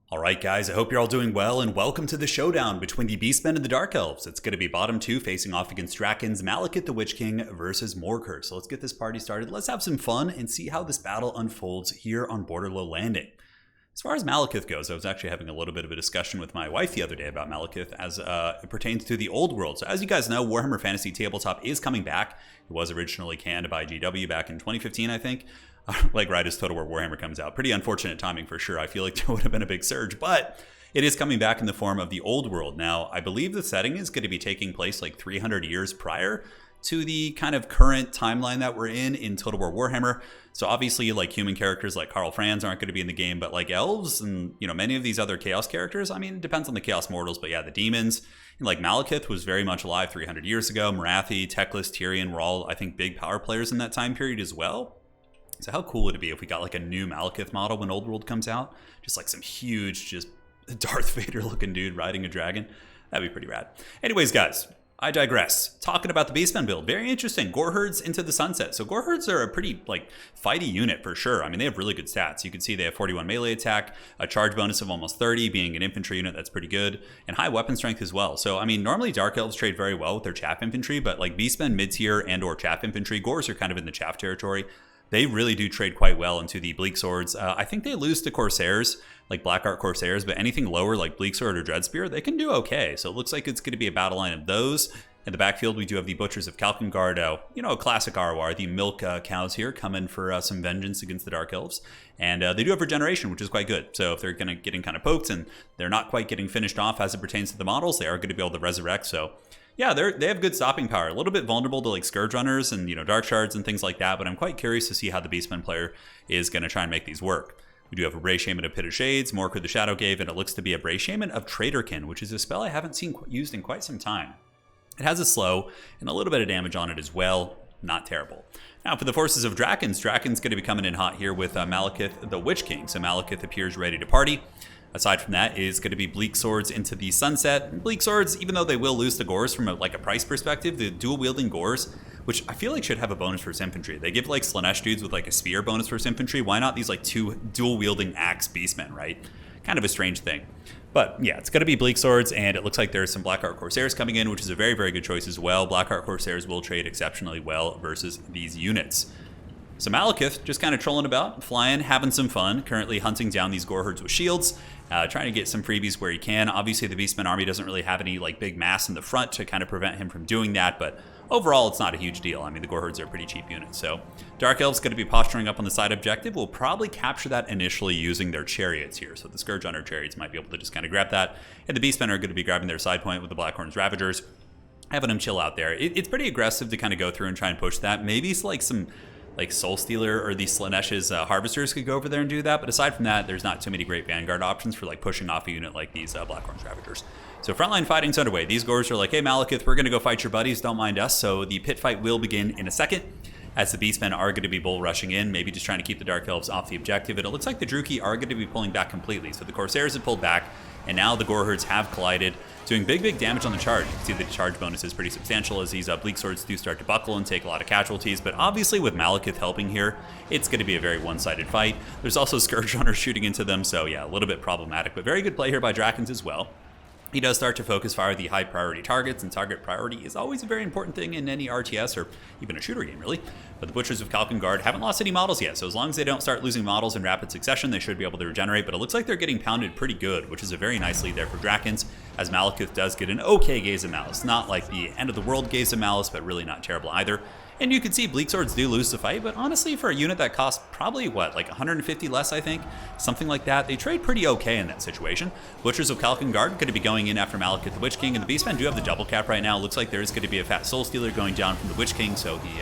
Alright guys, I hope you're all doing well, and welcome to the showdown between the Beastmen and the Dark Elves. It's going to be bottom two facing off against Drakons, Malekith the Witch King versus Morkur. So let's get this party started, let's have some fun, and see how this battle unfolds here on Borderlow Landing. As far as Malekith goes, I was actually having a little bit of a discussion with my wife the other day about Malekith as it pertains to the old world. So as you guys know, Warhammer Fantasy Tabletop is coming back. It was originally canned by GW back in 2015, I think. Like right as Total War Warhammer comes out. Pretty unfortunate timing for sure. I feel like there would have been a big surge, but it is coming back in the form of the old world. Now, I believe the setting is going to be taking place like 300 years prior to the kind of current timeline that we're in Total War Warhammer. So obviously like human characters like Karl Franz aren't going to be in the game, but like elves and many of these other chaos characters, I mean, it depends on the chaos mortals, but yeah, the demons, and like Malekith was very much alive 300 years ago. Marathi, Teclis, Tyrion were all, I think, big power players in that time period as well. So how cool would it be if we got like a new Malekith model when Old World comes out? Just like some huge, just Darth Vader looking dude riding a dragon. That'd be pretty rad. Anyways, guys, I digress. Talking about the Beastmen build, very interesting. Goreherds into the sunset. So Goreherds are a pretty like fighty unit for sure. I mean, they have really good stats. You can see they have 41 melee attack, a charge bonus of almost 30, being an infantry unit that's pretty good, and high weapon strength as well. So I mean, normally Dark Elves trade very well with their chaff infantry, but like Beastmen mid-tier and or chaff infantry, Gores are kind of in the chaff territory. They really do trade quite well into the Bleak Swords. I think they lose to Corsairs, like Blackheart Corsairs, but anything lower like Bleak Sword or Dreadspear, they can do okay. So it looks like it's going to be a battle line of those. In the backfield, we do have the Butchers of Kalkengard, a classic ROR, the milk cows here coming for some vengeance against the Dark Elves. And they do have regeneration, which is quite good. So if they're getting kind of poked and they're not quite getting finished off as it pertains to the models, they are going to be able to resurrect. So yeah, they have good stopping power. A little bit vulnerable to like Scourge Runners and Dark Shards and things like that, but I'm quite curious to see how the Beastmen player is going to try and make these work. We do have a Bray Shaman of Pit of Shades, Morkur the Shadow Gave, and it looks to be a Bray Shaman of Traitorkin, which is a spell I haven't seen used in quite some time. It has a slow and a little bit of damage on it as well. Not terrible. Now for the forces of Drakons, Drakon's going to be coming in hot here with Malekith the Witch King. So Malekith appears ready to party. Aside from that is going to be Bleak Swords into the sunset. Bleak Swords, even though they will lose to Gores from a price perspective, the dual wielding Gores, which I feel like should have a bonus for infantry. They give like Slanesh dudes with like a spear bonus for infantry. Why not these like two dual wielding axe beastmen, right? Kind of a strange thing. But yeah, it's going to be Bleak Swords, and it looks like there's some Blackheart Corsairs coming in, which is a very, very good choice as well. Blackheart Corsairs will trade exceptionally well versus these units. So Malekith just kind of trolling about, flying, having some fun, currently hunting down these Goreherds with shields, trying to get some freebies where he can. Obviously, the Beastmen army doesn't really have any like big mass in the front to kind of prevent him from doing that, but overall, it's not a huge deal. I mean, the Goreherds are a pretty cheap unit. So Dark Elves going to be posturing up on the side objective. We'll probably capture that initially using their chariots here. So the Scourge Hunter chariots might be able to just kind of grab that. And the Beastmen are going to be grabbing their side point with the Blackhorn's Ravagers, having them chill out there. It's pretty aggressive to kind of go through and try and push that. Maybe it's like some like Soul Stealer or the Slanesh's Harvesters could go over there and do that. But aside from that, there's not too many great Vanguard options for like pushing off a unit like these Blackhorn's Ravagers. So frontline fighting's underway. These Gores are like, hey Malekith, we're going to go fight your buddies, don't mind us. So the pit fight will begin in a second, as the Beastmen are going to be bull rushing in, maybe just trying to keep the Dark Elves off the objective. And it looks like the Druki are going to be pulling back completely. So the Corsairs have pulled back, and now the Goreherds have collided, doing big damage on the charge. You can see the charge bonus is pretty substantial as these Bleak Swords do start to buckle and take a lot of casualties. But obviously with Malekith helping here, it's going to be a very one-sided fight. There's also Scourge Runners shooting into them, so yeah, a little bit problematic, but very good play here by Drakons as well. He does start to focus fire the high priority targets, and target priority is always a very important thing in any RTS or even a shooter game, really. But the Butchers of Kalkengard haven't lost any models yet, so as long as they don't start losing models in rapid succession, they should be able to regenerate. But it looks like they're getting pounded pretty good, which is a very nice lead there for Drakons, as Malekith does get an okay Gaze of Malice. Not like the end of the world Gaze of Malice, but really not terrible either. And you can see Bleak Swords do lose the fight, but honestly, for a unit that costs probably, what, like 150 less, I think? Something like that. They trade pretty okay in that situation. Butchers of Kalkengard going to be going in after Malekith the Witch King, and the Beastmen do have the double cap right now. Looks like there's going to be a fat Soul Stealer going down from the Witch King, so he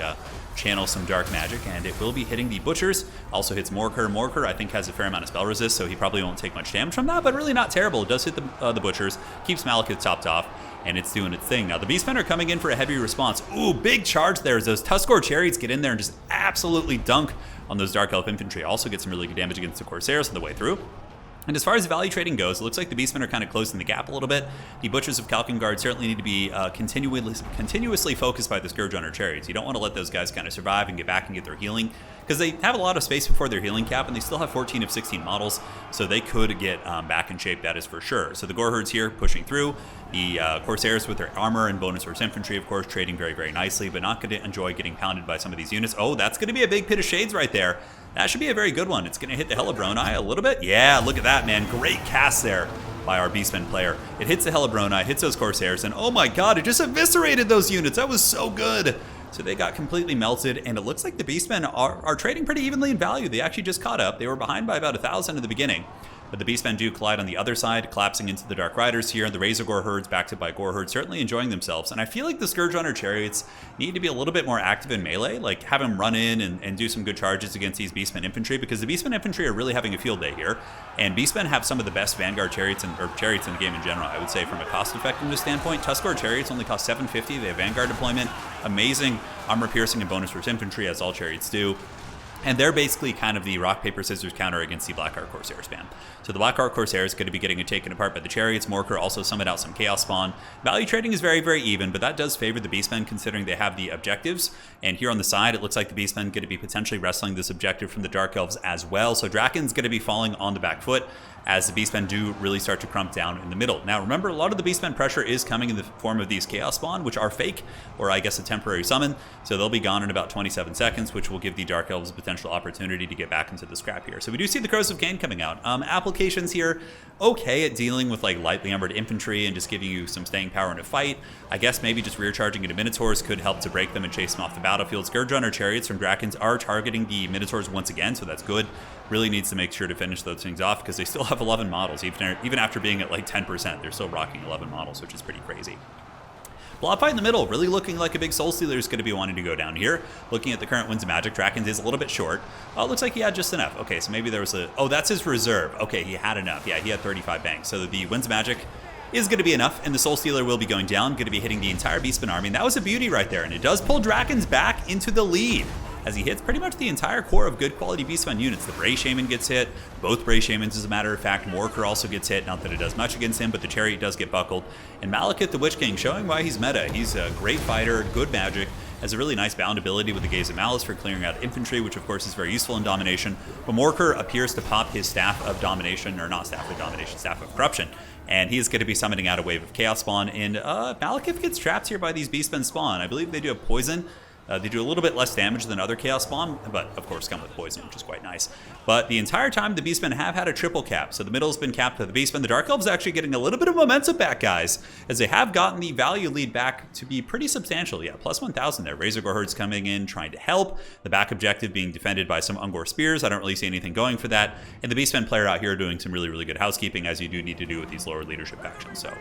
channels some dark magic, and it will be hitting the Butchers. Also hits Morkur. Morkur, I think, has a fair amount of spell resist, so he probably won't take much damage from that, but really not terrible. It does hit the Butchers, keeps Malekith topped off, and it's doing its thing. Now, the Beastmen are coming in for a heavy response. Ooh, big charge there as those Tuskor Chariots get in there and just absolutely dunk on those Dark Elf infantry. Also get some really good damage against the Corsairs on the way through. And as far as value trading goes, it looks like the Beastmen are kind of closing the gap a little bit. The Butchers of Kalkengard certainly need to be continuously focused by the Scourge Runner Chariots. You don't want to let those guys kind of survive and get back and get their healing, because they have a lot of space before their healing cap, and they still have 14 of 16 models, so they could get back in shape, that is for sure. So the Gore Herds here pushing through, the Corsairs with their armor and bonus force infantry, of course, trading very, very nicely, but not going to enjoy getting pounded by some of these units. Oh, that's going to be a big pit of shades right there. That should be a very good one. It's going to hit the Hellebronii a little bit. Yeah, look at that, man. Great cast there by our Beastmen player. It hits the Hellebronii, hits those Corsairs, and oh my god, it just eviscerated those units. That was so good. So they got completely melted, and it looks like the Beastmen are trading pretty evenly in value. They actually just caught up. They were behind by about 1,000 in the beginning. But the Beastmen do collide on the other side, collapsing into the Dark Riders here. The Razor Gore Herds, backed up by Gore Herds, certainly enjoying themselves. And I feel like the Scourge Runner Chariots need to be a little bit more active in melee, like have them run in and do some good charges against these Beastmen Infantry, because the Beastmen Infantry are really having a field day here. And Beastmen have some of the best Vanguard Chariots, or chariots in the game in general, I would say, from a cost effectiveness standpoint. Tuskor Chariots only cost $750. They have Vanguard deployment, amazing armor piercing and bonus force infantry, as all chariots do. And they're basically kind of the rock, paper, scissors counter against the Blackheart Corsair spam. So the Blackheart Corsair is going to be getting taken apart by the chariots. Morker also summoned out some Chaos Spawn. Value trading is very, very even, but that does favor the Beastmen considering they have the objectives. And here on the side, it looks like the Beastmen going to be potentially wrestling this objective from the Dark Elves as well. So Draken's going to be falling on the back foot as the Beastmen do really start to crump down in the middle. Now remember, a lot of the Beastmen pressure is coming in the form of these Chaos Spawn, which are fake, or I guess a temporary summon. So they'll be gone in about 27 seconds, which will give the Dark Elves a potential opportunity to get back into the scrap here. So we do see the Crows of Cain coming out. Applications here, okay at dealing with like lightly armored infantry and just giving you some staying power in a fight. I guess maybe just rear charging into Minotaurs could help to break them and chase them off the battlefield. Scourge Runner Chariots from Drakens are targeting the Minotaurs once again, so that's good. Really needs to make sure to finish those things off because they still have 11 models. Even after being at like 10%, they're still rocking 11 models, which is pretty crazy. Blob fight in the middle, really looking like a big Soul Stealer is going to be wanting to go down here. Looking at the current Winds of Magic, Drakens is a little bit short. Oh, it looks like he had just enough. Okay, so maybe there was a... Oh, that's his reserve. Okay, he had enough. Yeah, he had 35 banks. So the Winds of Magic is going to be enough, and the Soul Stealer will be going down, going to be hitting the entire Beastman army, and that was a beauty right there, and it does pull Drakens back into the lead, as he hits pretty much the entire core of good quality Beastman units. The Bray Shaman gets hit, both Bray Shamans as a matter of fact. Morker also gets hit, not that it does much against him, but the Chariot does get buckled. And Malekith the Witch King showing why he's meta. He's a great fighter, good magic, has a really nice bound ability with the Gaze of Malice for clearing out infantry, which of course is very useful in Domination. But Morker appears to pop his Staff of Domination, or not Staff of Domination, Staff of Corruption. And he is going to be summoning out a wave of Chaos Spawn, and Malekith gets trapped here by these Beastmen spawn. I believe they do have Poison. They do a little bit less damage than other Chaos Spawn, but of course come with Poison, which is quite nice. But the entire time, the Beastmen have had a triple cap. So the middle's been capped by the Beastmen. The Dark Elves actually getting a little bit of momentum back, guys, as they have gotten the value lead back to be pretty substantial. Yeah, plus 1,000 there. Razor Gore Herds coming in, trying to help. The back objective being defended by some Ungor Spears. I don't really see anything going for that. And the Beastmen player out here doing some really, really good housekeeping, as you do need to do with these lower leadership factions. So...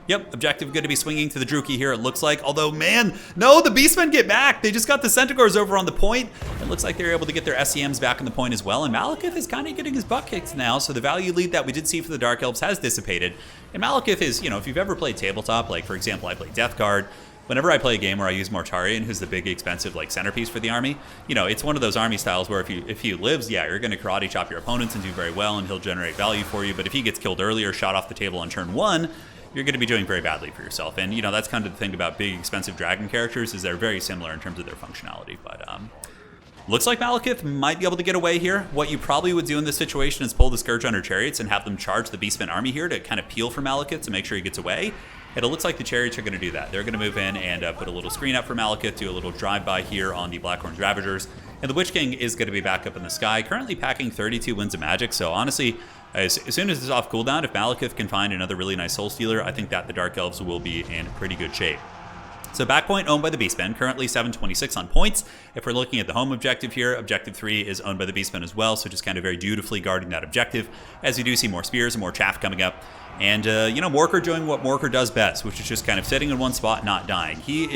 Yep, objective going to be swinging to the Druki here, it looks like. Although, man, no, the Beastmen get back. They just got the Centaurs over on the point. It looks like they're able to get their SCMs back on the point as well. And Malekith is kind of getting his butt kicked now. So the value lead that we did see for the Dark Elves has dissipated. And Malekith is, you know, if you've ever played tabletop, like, for example, I played Death Guard. Whenever I play a game where I use Mortarion, who's the big, expensive, like, centerpiece for the army, you know, it's one of those army styles where if he lives, yeah, you're going to karate chop your opponents and do very well, and he'll generate value for you. But if he gets killed early or shot off the table on turn 1, you're going to be doing very badly for yourself. And, you know, that's kind of the thing about big, expensive dragon characters, is they're very similar in terms of their functionality. But looks like Malekith might be able to get away here. What you probably would do in this situation is pull the Scourge Runner Chariots and have them charge the Beastmen army here to kind of peel for Malekith to make sure he gets away. And it looks like the Chariots are going to do that. They're going to move in and put a little screen up for Malekith, do a little drive-by here on the Blackhorn's Ravagers. And the Witch King is going to be back up in the sky, currently packing 32 Winds of Magic. So honestly, as soon as it's off cooldown, if Malekith can find another really nice Soul Stealer, I think that the Dark Elves will be in pretty good shape. So back point owned by the Beastmen, currently 726 on points. If we're looking at the home objective here, objective 3 is owned by the Beastmen as well, so just kind of very dutifully guarding that objective, as you do see more spears and more chaff coming up. And, you know, Morker doing what Morker does best, which is just kind of sitting in one spot, not dying. He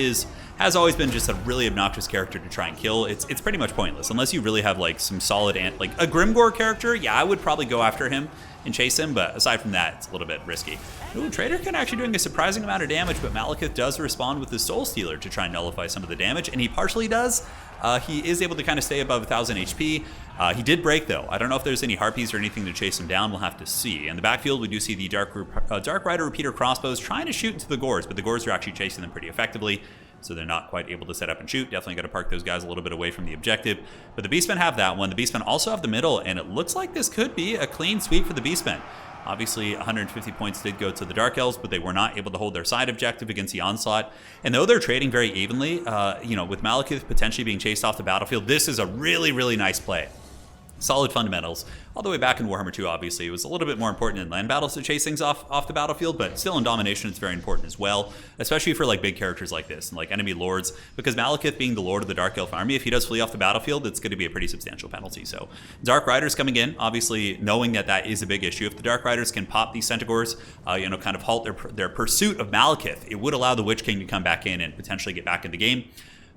has always been just a really obnoxious character to try and kill. It's pretty much pointless, unless you really have, like, some solid, like, a Grimgore character. Yeah, I would probably go after him and chase him, but aside from that, it's a little bit risky. Ooh, Traderkin actually doing a surprising amount of damage, but Malekith does respond with the Soul Stealer to try and nullify some of the damage, and he partially does. He is able to kind of stay above 1,000 HP. He did break, though. I don't know if there's any Harpies or anything to chase him down. We'll have to see. In the backfield, we do see the Dark Rider Repeater crossbows trying to shoot into the Gores, but the Gores are actually chasing them pretty effectively, so they're not quite able to set up and shoot. Definitely got to park those guys a little bit away from the objective. But the Beastmen have that one. The Beastmen also have the middle, and it looks like this could be a clean sweep for the Beastmen. Obviously, 150 points did go to the Dark Elves, but they were not able to hold their side objective against the Onslaught. And though they're trading very evenly, with Malekith potentially being chased off the battlefield, this is a really, really nice play. Solid fundamentals. All the way back in Warhammer 2, obviously, it was a little bit more important in land battles to chase things off the battlefield, but still in domination, it's very important as well, especially for like big characters like this, and like enemy lords, because Malekith being the lord of the Dark Elf army, if he does flee off the battlefield, it's going to be a pretty substantial penalty. So Dark Riders coming in, obviously knowing that that is a big issue. If the Dark Riders can pop these Centaurs, kind of halt their pursuit of Malekith, it would allow the Witch King to come back in and potentially get back in the game.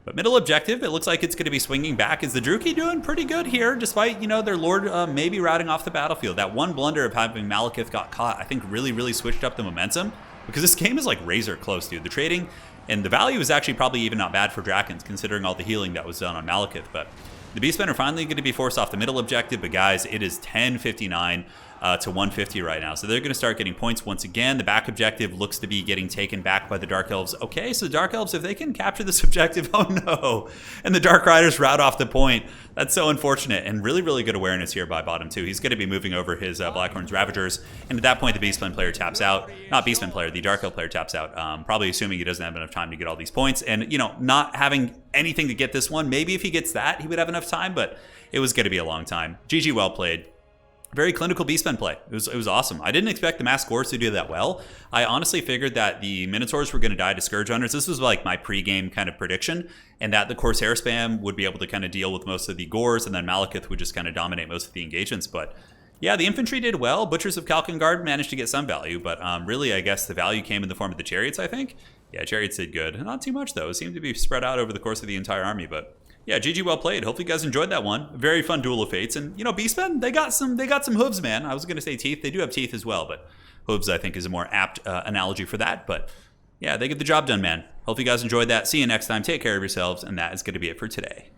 But middle objective, it looks like it's going to be swinging back. Is the Druchii doing pretty good here, despite, their lord maybe routing off the battlefield? That one blunder of having Malekith got caught, I think really, really switched up the momentum, because this game is like razor close, dude. The trading and the value is actually probably even not bad for Drakons, considering all the healing that was done on Malekith. But the Beastmen are finally going to be forced off the middle objective, but guys, it is 10:59 to 150 right now. So they're going to start getting points once again. The back objective looks to be getting taken back by the Dark Elves. Okay, so the Dark Elves, if they can capture this objective, oh no. And the Dark Riders route off the point. That's so unfortunate. And really, really good awareness here by bottom two. He's going to be moving over his Blackhorn's Ravagers. And at that point, the Beastmen player taps out. Not Beastmen player, the Dark Elf player taps out. Probably assuming he doesn't have enough time to get all these points. And, not having anything to get this one. Maybe if he gets that, he would have enough time, but it was going to be a long time. GG, well played. Very clinical Beastmen play. It was awesome. I didn't expect the Masked Gores to do that well. I honestly figured that the Minotaurs were going to die to Scourge Hunters. This was like my pre-game kind of prediction, and that the Corsair spam would be able to kind of deal with most of the Gores, and then Malekith would just kind of dominate most of the engagements. But yeah, the infantry did well. Butchers of Kalkengard managed to get some value, but really, I guess the value came in the form of the Chariots, I think. Yeah, Chariots did good. Not too much, though. It seemed to be spread out over the course of the entire army, but yeah, GG, well played. Hopefully you guys enjoyed that one. Very fun Duel of Fates. And, Beastmen, they got some hooves, man. I was going to say teeth. They do have teeth as well, but hooves, I think, is a more apt analogy for that. But yeah, they get the job done, man. Hopefully you guys enjoyed that. See you next time. Take care of yourselves. And that is going to be it for today.